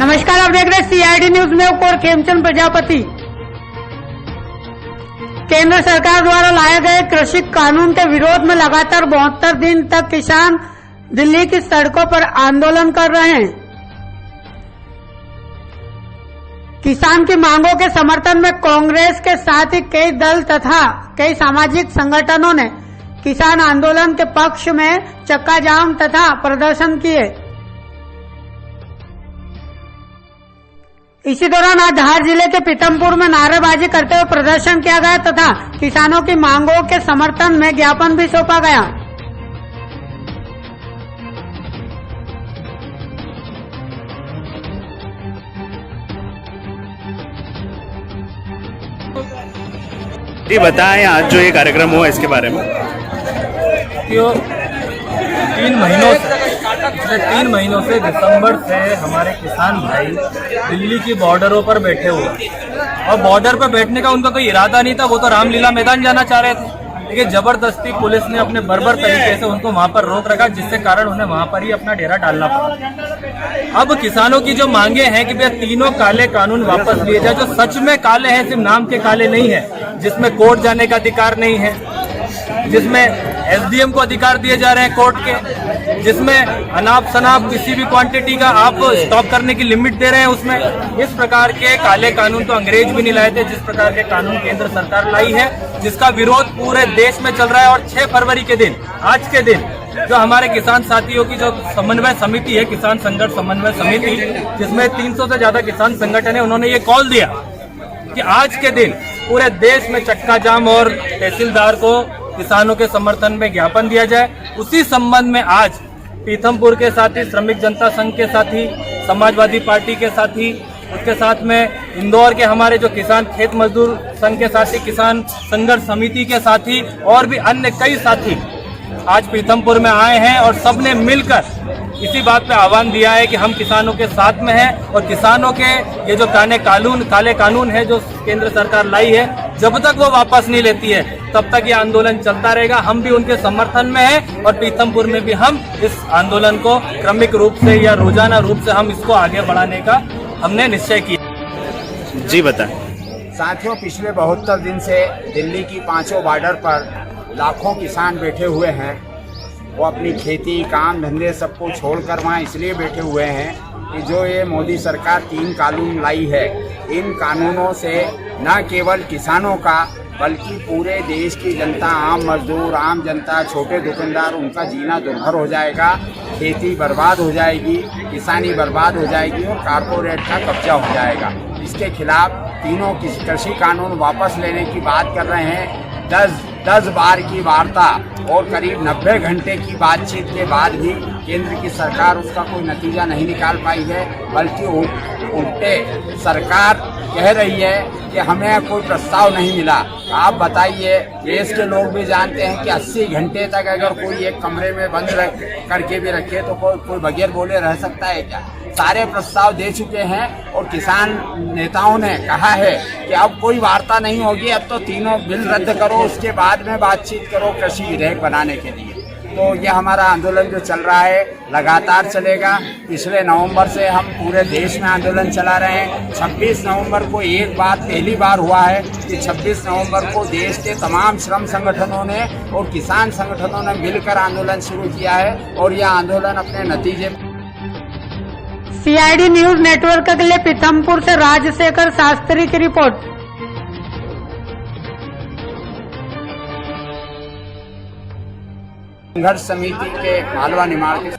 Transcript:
नमस्कार, आप देख रहे हैं CID न्यूज में और खेमचंद प्रजापति। केंद्र सरकार द्वारा लाए गए कृषि कानून के विरोध में लगातार 72 दिन तक किसान दिल्ली की सड़कों पर आंदोलन कर रहे हैं। किसान की मांगों के समर्थन में कांग्रेस के साथ ही कई दल तथा कई सामाजिक संगठनों ने किसान आंदोलन के पक्ष में चक्का जाम तथा प्रदर्शन किए। इसी दौरान आज धार जिले के पीथमपुर में नारेबाजी करते हुए प्रदर्शन किया गया तथा किसानों की मांगों के समर्थन में ज्ञापन भी सौंपा गया। ये बताएं, आज जो ये कार्यक्रम हुआ इसके बारे में। पिछले 3 महीनों से दिसंबर से हमारे किसान भाई दिल्ली की बॉर्डरों पर बैठे हुए और बॉर्डर पर बैठने का उनका कोई इरादा नहीं था। वो तो रामलीला मैदान जाना चाह रहे थे, लेकिन जबरदस्ती पुलिस ने अपने बर्बर तरीके से उनको वहां पर रोक रखा, जिससे कारण उन्हें वहां पर ही अपना डेरा डालना पड़ा। अब किसानों की जो मांगे हैं कि भैया तीनों काले कानून वापस लिए जाए, जो सच में काले हैं, सिर्फ नाम के काले नहीं है, जिसमें कोर्ट जाने का अधिकार नहीं है, जिसमें SDM को अधिकार दिए जा रहे हैं कोर्ट के, जिसमें अनाप शनाप किसी भी क्वांटिटी का आप स्टॉक करने की लिमिट दे रहे हैं। उसमें इस प्रकार के काले कानून तो अंग्रेज भी नहीं लाए थे, जिस प्रकार के कानून केंद्र सरकार लाई है, जिसका विरोध पूरे देश में चल रहा है। और 6 फरवरी के दिन, आज के दिन, जो हमारे किसान साथियों की जो समन्वय समिति है, किसान संघर्ष समन्वय समिति, जिसमें 300 से ज्यादा किसान संगठन है, उन्होंने ये कॉल दिया कि आज के दिन पूरे देश में चक्का जाम और तहसीलदार को किसानों के समर्थन में ज्ञापन दिया जाए। उसी संबंध में आज पीथमपुर के साथी, श्रमिक जनता संघ के साथी, समाजवादी पार्टी के साथी, उसके साथ में इंदौर के हमारे जो किसान खेत मजदूर संघ के साथी, किसान संघर्ष समिति के साथी और भी अन्य कई साथी आज पीथमपुर में आए हैं और सबने मिलकर इसी बात पे आह्वान दिया है कि हम किसानों के साथ में हैं और किसानों के ये जो काले कानून है जो केंद्र सरकार लाई है, जब तक वो वापस नहीं लेती है तब तक ये आंदोलन चलता रहेगा। हम भी उनके समर्थन में हैं और पीथमपुर में भी हम इस आंदोलन को क्रमिक रूप से या रोजाना रूप से हम इसको आगे बढ़ाने का हमने निश्चय किया। जी बताएं। साथियों, पिछले 72 दिन से दिल्ली की 5 बॉर्डर पर लाखों किसान बैठे हुए हैं। वो अपनी खेती, काम धंधे सबको छोड़कर वहाँ इसलिए बैठे हुए हैं कि जो ये मोदी सरकार 3 कानून लाई है, इन कानूनों से न केवल किसानों का बल्कि पूरे देश की जनता, आम मजदूर, आम जनता, छोटे दुकानदार, उनका जीना दुर्भर हो जाएगा। खेती बर्बाद हो जाएगी, किसानी बर्बाद हो जाएगी और कारपोरेट का कब्जा हो जाएगा। इसके खिलाफ तीनों कृषि कानून वापस लेने की बात कर रहे हैं। 10 बार की वार्ता और करीब 90 घंटे की बातचीत के बाद भी केंद्र की सरकार उसका कोई नतीजा नहीं निकाल पाई है, बल्कि उल्टे सरकार कह रही है कि हमें कोई प्रस्ताव नहीं मिला। आप बताइए, देश के लोग भी जानते हैं कि 80 घंटे तक अगर कोई एक कमरे में बंद करके भी रखे तो कोई बगैर बोले रह सकता है क्या? सारे प्रस्ताव दे चुके हैं और किसान नेताओं ने कहा है कि अब कोई वार्ता नहीं होगी, अब तो तीनों बिल रद्द करो, उसके बाद में बातचीत करो कृषि विधेयक बनाने के लिए। तो ये हमारा आंदोलन जो चल रहा है लगातार चलेगा। पिछले नवंबर से हम पूरे देश में आंदोलन चला रहे हैं। 26 नवंबर को पहली बार हुआ है कि 26 नवंबर को देश के तमाम श्रम संगठनों ने और किसान संगठनों ने मिलकर आंदोलन शुरू किया है और यह आंदोलन अपने नतीजे। CID न्यूज नेटवर्क के लिए पीथमपुर से राजशेखर शास्त्री की रिपोर्ट। संघर्ष समिति के मालवा निमाड़ के